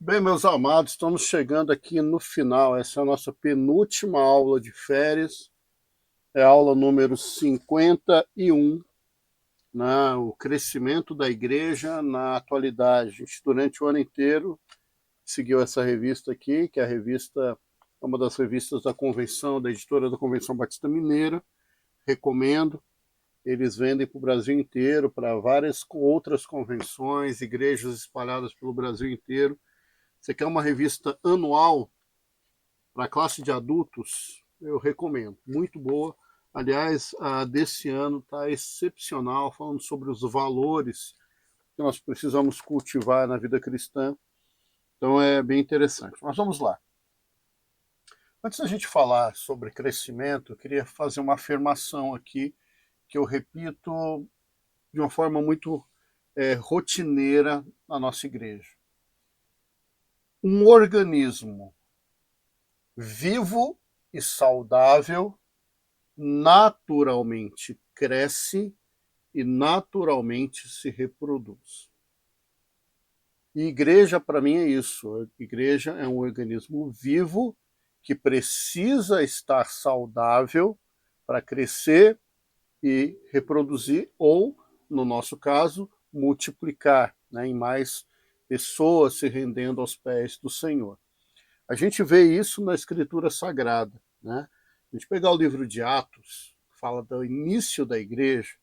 Bem, meus amados, estamos chegando aqui no final. Essa é a nossa penúltima aula de férias. É a aula número 51, né? O crescimento da igreja na atualidade. A gente, durante o ano inteiro, seguiu essa revista aqui, que é a revista, é uma das revistas da Convenção, da editora da Convenção Batista Mineira. Recomendo. Eles vendem para o Brasil inteiro, para várias outras convenções, igrejas espalhadas pelo Brasil inteiro. Você quer uma revista anual para a classe de adultos? Eu recomendo. Muito boa. Aliás, a desse ano está excepcional, falando sobre os valores que nós precisamos cultivar na vida cristã. Então é bem interessante. Mas vamos lá. Antes da gente falar sobre crescimento, eu queria fazer uma afirmação aqui que eu repito de uma forma muito rotineira na nossa igreja. Um organismo vivo e saudável naturalmente cresce e naturalmente se reproduz. E igreja, para mim, é isso. A igreja é um organismo vivo que precisa estar saudável para crescer e reproduzir, ou, no nosso caso, multiplicar, né, em mais pessoas se rendendo aos pés do Senhor. A gente vê isso na Escritura Sagrada, né? A gente pegar o livro de Atos, fala do início da igreja,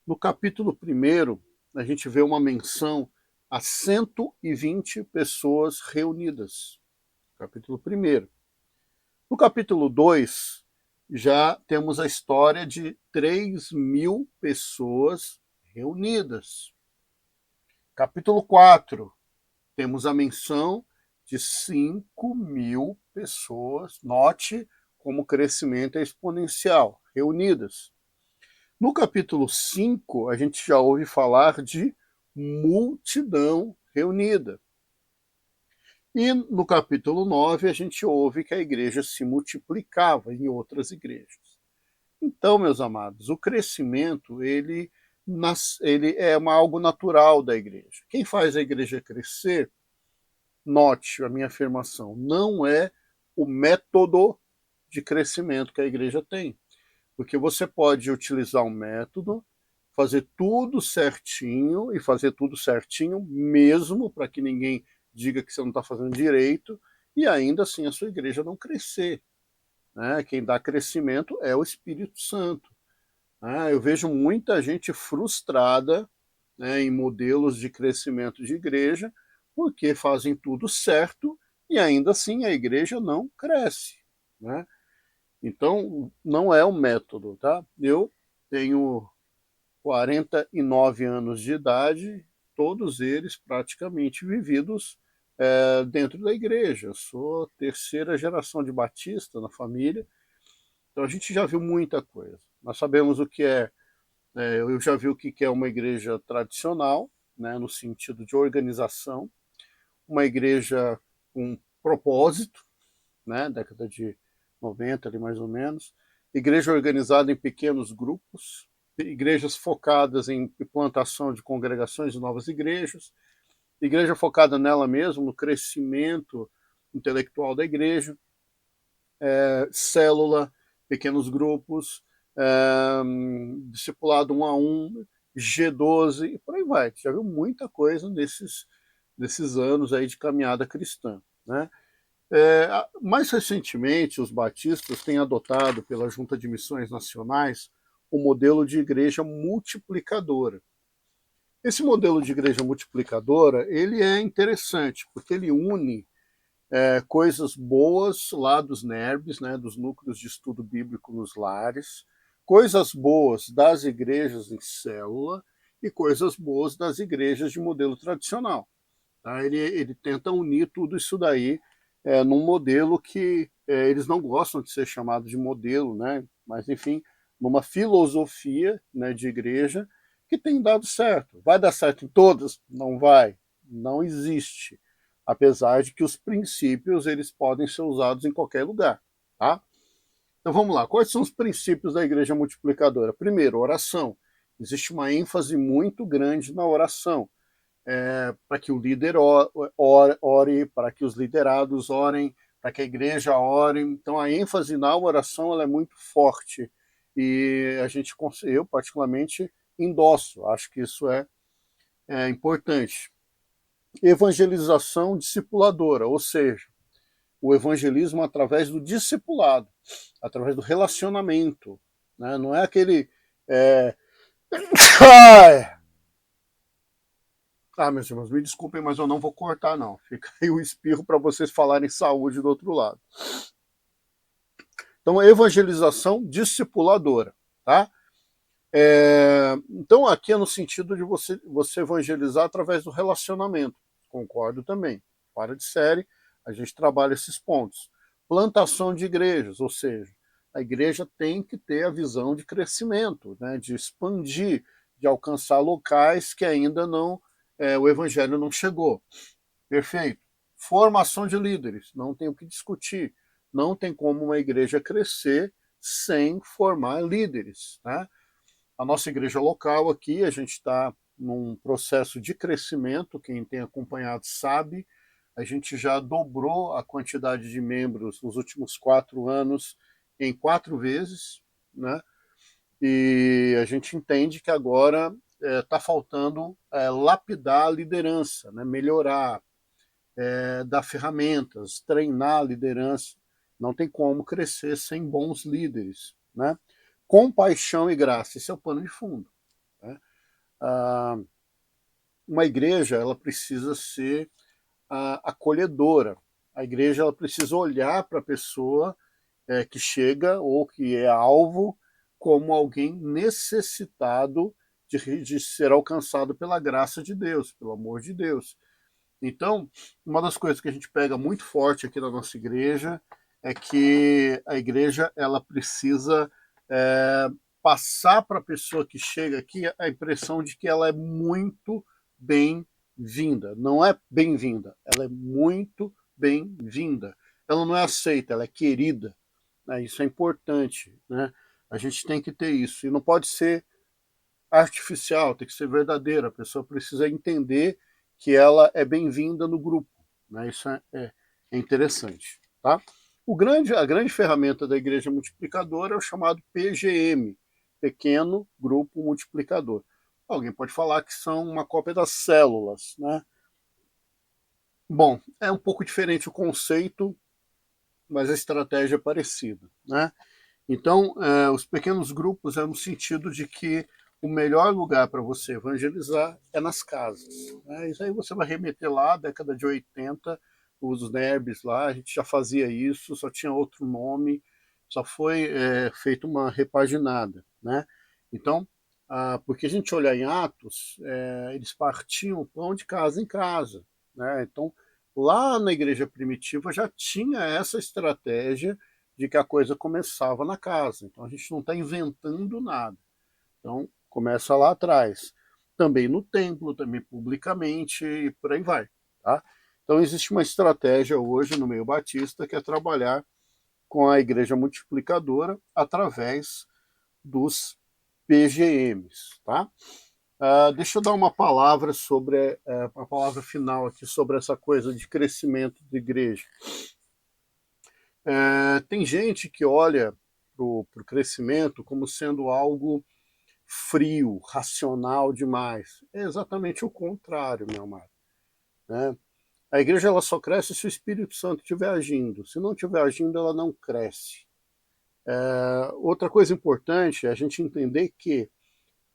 no capítulo 1, a gente vê uma menção a 120 pessoas reunidas. Capítulo 1. No capítulo 2, já temos a história de 3.000 pessoas reunidas. Capítulo 4, temos a menção de 5.000 pessoas, note como o crescimento é exponencial, reunidas. No capítulo 5, a gente já ouve falar de multidão reunida. E no capítulo 9, a gente ouve que a igreja se multiplicava em outras igrejas. Então, meus amados, o crescimento, ele é algo natural da igreja. Quem faz a igreja crescer, note a minha afirmação, não é o método de crescimento que a igreja tem. Porque você pode utilizar um método, fazer tudo certinho, e fazer tudo certinho mesmo, para que ninguém diga que você não está fazendo direito, e ainda assim a sua igreja não crescer. Né? Quem dá crescimento é o Espírito Santo. Eu vejo muita gente frustrada, né, em modelos de crescimento de igreja, porque fazem tudo certo e ainda assim a igreja não cresce. Né? Então, não é um método. Tá? Eu tenho 49 anos de idade, todos eles praticamente vividos dentro da igreja. Eu sou terceira geração de batista na família, então a gente já viu muita coisa. Nós sabemos o que eu já vi o que é uma igreja tradicional, né, no sentido de organização, uma igreja com propósito, né, década de 90 ali mais ou menos, igreja organizada em pequenos grupos, igrejas focadas em implantação de congregações de novas igrejas, igreja focada nela mesma, no crescimento intelectual da igreja, célula, pequenos grupos, discipulado 1 a 1, G12 e por aí vai. Já viu muita coisa nesses anos aí de caminhada cristã. Né? Mais recentemente, os batistas têm adotado pela Junta de Missões Nacionais o modelo de igreja multiplicadora. Esse modelo de igreja multiplicadora ele é interessante porque ele une coisas boas lá dos NERBs, né, dos núcleos de estudo bíblico nos lares, coisas boas das igrejas em célula e coisas boas das igrejas de modelo tradicional. Tá? Ele tenta unir tudo isso daí num modelo que eles não gostam de ser chamado de modelo, né? Mas enfim, numa filosofia, né, de igreja que tem dado certo. Vai dar certo em todas? Não vai. Não existe. Apesar de que os princípios eles podem ser usados em qualquer lugar. Tá? Então vamos lá. Quais são os princípios da igreja multiplicadora? Primeiro, oração. Existe uma ênfase muito grande na oração. para que o líder ore, para que os liderados orem, para que a igreja ore. Então a ênfase na oração ela é muito forte e eu particularmente endosso, acho que isso é importante. Evangelização discipuladora, ou seja, o evangelismo através do discipulado, através do relacionamento, né? Não é aquele meus irmãos, me desculpem, mas eu não vou cortar, não. Fica aí o espirro para vocês falarem saúde do outro lado. Então, evangelização discipuladora, tá? Então, aqui é no sentido de você evangelizar através do relacionamento. Concordo também. Para de série, a gente trabalha esses pontos. Plantação de igrejas, ou seja, a igreja tem que ter a visão de crescimento, né, de expandir, de alcançar locais que ainda não, o evangelho não chegou. Perfeito. Formação de líderes, não tem o que discutir. Não tem como uma igreja crescer sem formar líderes, né? A nossa igreja local aqui, a gente está num processo de crescimento, quem tem acompanhado sabe, a gente já dobrou a quantidade de membros nos últimos 4 anos em 4 vezes, né? E a gente entende que agora está faltando lapidar a liderança, né? Melhorar, dar ferramentas, treinar a liderança. Não tem como crescer sem bons líderes, né? Compaixão e graça, esse é o pano de fundo, né? Uma igreja ela precisa ser acolhedora. A igreja ela precisa olhar para a pessoa que chega ou que é alvo como alguém necessitado de ser alcançado pela graça de Deus, pelo amor de Deus. Então, uma das coisas que a gente pega muito forte aqui na nossa igreja é que a igreja ela precisa passar para a pessoa que chega aqui a impressão de que ela é muito bem-vinda. Não é bem-vinda, ela é muito bem-vinda. Ela não é aceita, ela é querida. Né? Isso é importante. Né? A gente tem que ter isso. E não pode ser artificial, tem que ser verdadeira. A pessoa precisa entender que ela é bem-vinda no grupo. Né? Isso é interessante. Tá? A grande ferramenta da igreja multiplicadora é o chamado PGM, Pequeno Grupo Multiplicador. Alguém pode falar que são uma cópia das células. Né? Bom, é um pouco diferente o conceito, mas a estratégia é parecida. Né? Então, os pequenos grupos é no sentido de que o melhor lugar para você evangelizar é nas casas. Né? Isso aí você vai remeter lá, década de 80, os NERBs lá, a gente já fazia isso, só tinha outro nome, só foi feita uma repaginada. Né? Então, porque a gente olhar em Atos, eles partiam o pão de casa em casa. Né? Então, lá na igreja primitiva já tinha essa estratégia de que a coisa começava na casa. Então a gente não está inventando nada. Então começa lá atrás. Também no templo, também publicamente e por aí vai. Tá? Então existe uma estratégia hoje no meio batista que é trabalhar com a igreja multiplicadora através dos PGMs. Tá? Deixa eu dar uma palavra sobre a palavra final aqui sobre essa coisa de crescimento de igreja. Tem gente que olha para o crescimento como sendo algo frio, racional demais. É exatamente o contrário, meu amado. Né? A igreja ela só cresce se o Espírito Santo estiver agindo. Se não estiver agindo, ela não cresce. Outra coisa importante é a gente entender que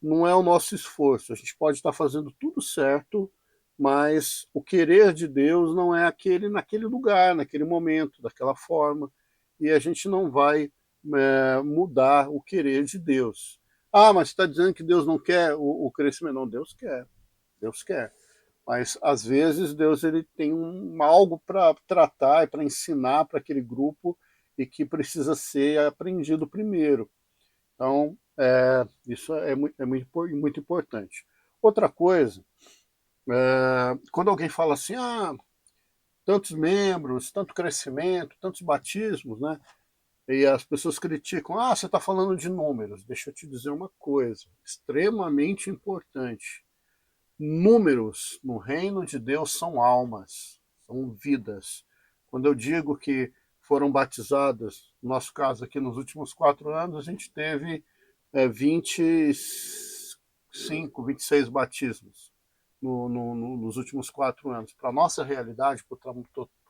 não é o nosso esforço. A gente pode estar fazendo tudo certo, mas o querer de Deus não é aquele naquele lugar, naquele momento, daquela forma. E a gente não vai mudar o querer de Deus. Mas você está dizendo que Deus não quer o crescimento? Não, Deus quer. Deus quer. Mas às vezes Deus ele tem algo para tratar e para ensinar para aquele grupo e que precisa ser aprendido primeiro. Então, isso é muito importante. Outra coisa, quando alguém fala assim, tantos membros, tanto crescimento, tantos batismos, né? E as pessoas criticam, você está falando de números. Deixa eu te dizer uma coisa, extremamente importante. Números no reino de Deus são almas, são vidas. Quando eu digo que foram batizadas, no nosso caso aqui nos últimos 4 anos, a gente teve 25, 26 batismos nos últimos 4 anos. Para a nossa realidade, para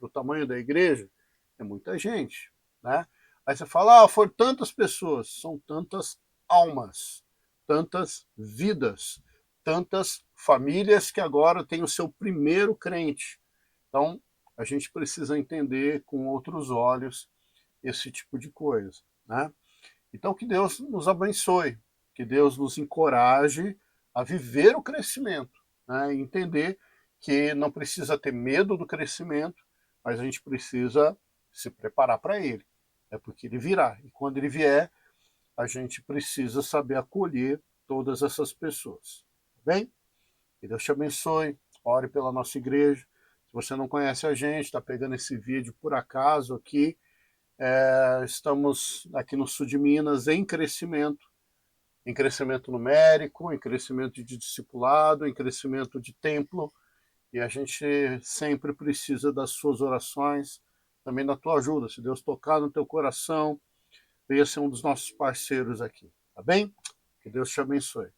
o tamanho da igreja, é muita gente. Né? Aí você fala, foram tantas pessoas, são tantas almas, tantas vidas, tantas famílias que agora têm o seu primeiro crente. Então, a gente precisa entender com outros olhos esse tipo de coisa. Né? Então, que Deus nos abençoe, que Deus nos encoraje a viver o crescimento, né? E entender que não precisa ter medo do crescimento, mas a gente precisa se preparar para ele. É porque ele virá. E quando ele vier, a gente precisa saber acolher todas essas pessoas. Tá bem? Que Deus te abençoe. Ore pela nossa igreja. Se você não conhece a gente, está pegando esse vídeo por acaso aqui, estamos aqui no sul de Minas em crescimento numérico, em crescimento de discipulado, em crescimento de templo, e a gente sempre precisa das suas orações, também da tua ajuda. Se Deus tocar no teu coração, venha ser um dos nossos parceiros aqui, tá bem? Que Deus te abençoe.